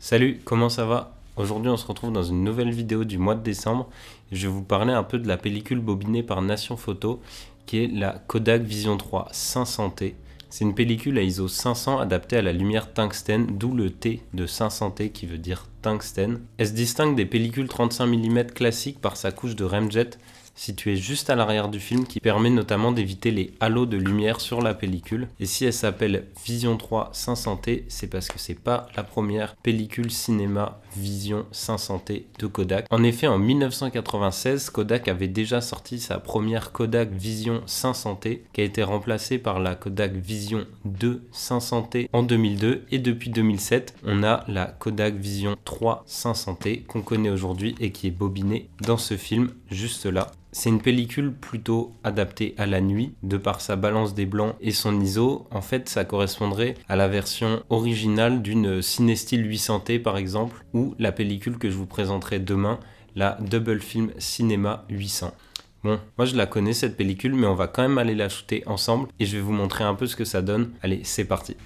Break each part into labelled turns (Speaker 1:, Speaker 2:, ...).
Speaker 1: Salut, comment ça va? Aujourd'hui on se retrouve dans une nouvelle vidéo du mois de décembre et je vais vous parler un peu de la pellicule bobinée par Nation Photo qui est la Kodak Vision 3 500T. C'est une pellicule à ISO 500 adaptée à la lumière tungstène, d'où le T de 500T qui veut dire tungstène. Elle se distingue des pellicules 35 mm classiques par sa couche de remjet située juste à l'arrière du film qui permet notamment d'éviter les halos de lumière sur la pellicule. Et si elle s'appelle Vision 3 500T, c'est parce que c'est pas la première pellicule cinéma Vision 500T de Kodak. En effet, en 1996, Kodak avait déjà sorti sa première Kodak Vision 500T qui a été remplacée par la Kodak Vision 2 500T en 2002 et depuis 2007, on a la Kodak Vision 3 500T qu'on connaît aujourd'hui et qui est bobinée dans ce film juste là. C'est une pellicule plutôt adaptée à la nuit, de par sa balance des blancs et son ISO. En fait, ça correspondrait à la version originale d'une Cinestill 800T par exemple, ou la pellicule que je vous présenterai demain, la Double Film Cinema 800. Bon, moi je la connais cette pellicule, mais on va quand même aller la shooter ensemble et je vais vous montrer un peu ce que ça donne. Allez, c'est parti!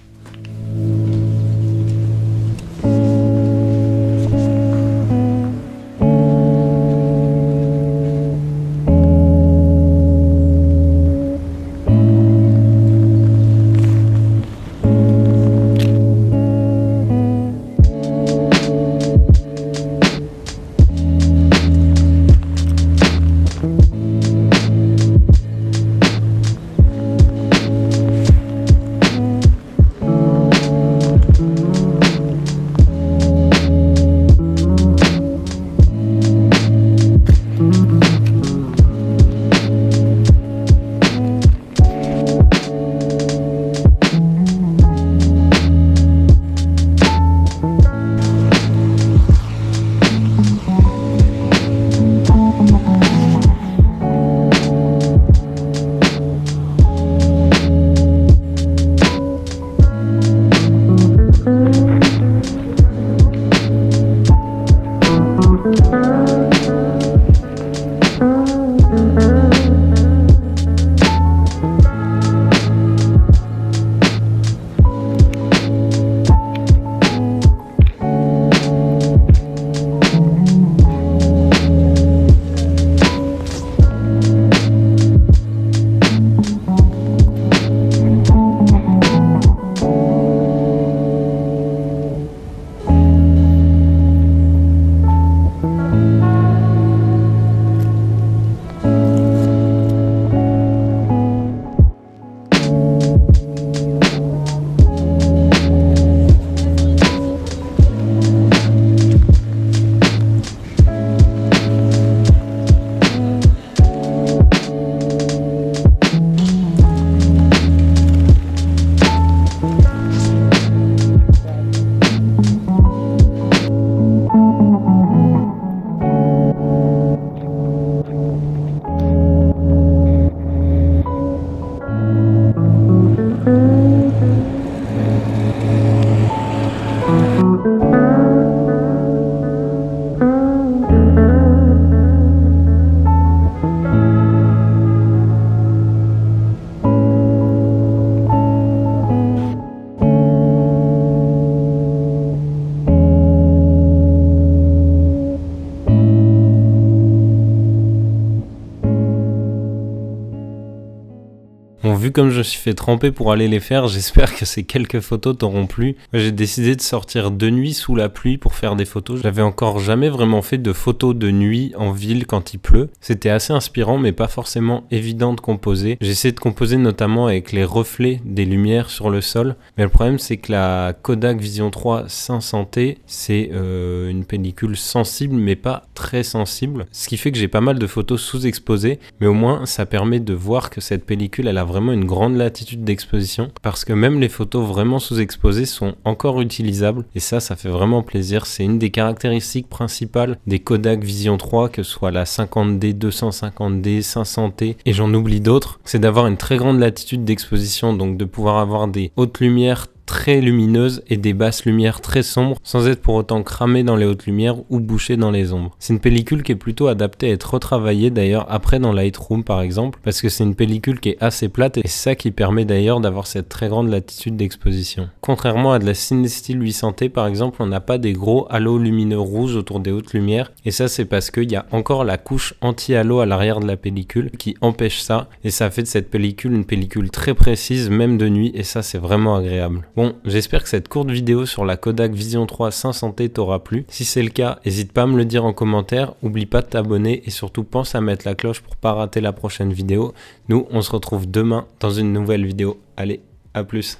Speaker 1: Bon, vu comme je me suis fait tremper pour aller les faire, j'espère que ces quelques photos t'auront plu. J'ai décidé de sortir de nuit sous la pluie pour faire des photos. J'avais encore jamais vraiment fait de photos de nuit en ville quand il pleut. C'était assez inspirant mais pas forcément évident de composer. J'ai essayé de composer notamment avec les reflets des lumières sur le sol. Mais le problème c'est que la Kodak Vision 3 500T c'est une pellicule sensible mais pas très sensible. Ce qui fait que j'ai pas mal de photos sous-exposées. Mais au moins ça permet de voir que cette pellicule elle a vraiment une grande latitude d'exposition parce que même les photos vraiment sous-exposées sont encore utilisables et ça fait vraiment plaisir. C'est une des caractéristiques principales des Kodak Vision 3, que ce soit la 50D, 250D, 500T et j'en oublie d'autres, c'est d'avoir une très grande latitude d'exposition, donc de pouvoir avoir des hautes lumières très lumineuses et des basses lumières très sombres sans être pour autant cramé dans les hautes lumières ou bouché dans les ombres. C'est une pellicule qui est plutôt adaptée à être retravaillée d'ailleurs après dans Lightroom par exemple, parce que c'est une pellicule qui est assez plate et c'est ça qui permet d'ailleurs d'avoir cette très grande latitude d'exposition. Contrairement à de la Cinestill 800T par exemple, on n'a pas des gros halos lumineux rouges autour des hautes lumières et ça c'est parce qu'il y a encore la couche anti-halo à l'arrière de la pellicule qui empêche ça et ça fait de cette pellicule une pellicule très précise même de nuit et ça c'est vraiment agréable. Bon, j'espère que cette courte vidéo sur la Kodak Vision 3 500T t'aura plu. Si c'est le cas, n'hésite pas à me le dire en commentaire, oublie pas de t'abonner et surtout pense à mettre la cloche pour pas rater la prochaine vidéo. Nous on se retrouve demain dans une nouvelle vidéo. Allez, à plus.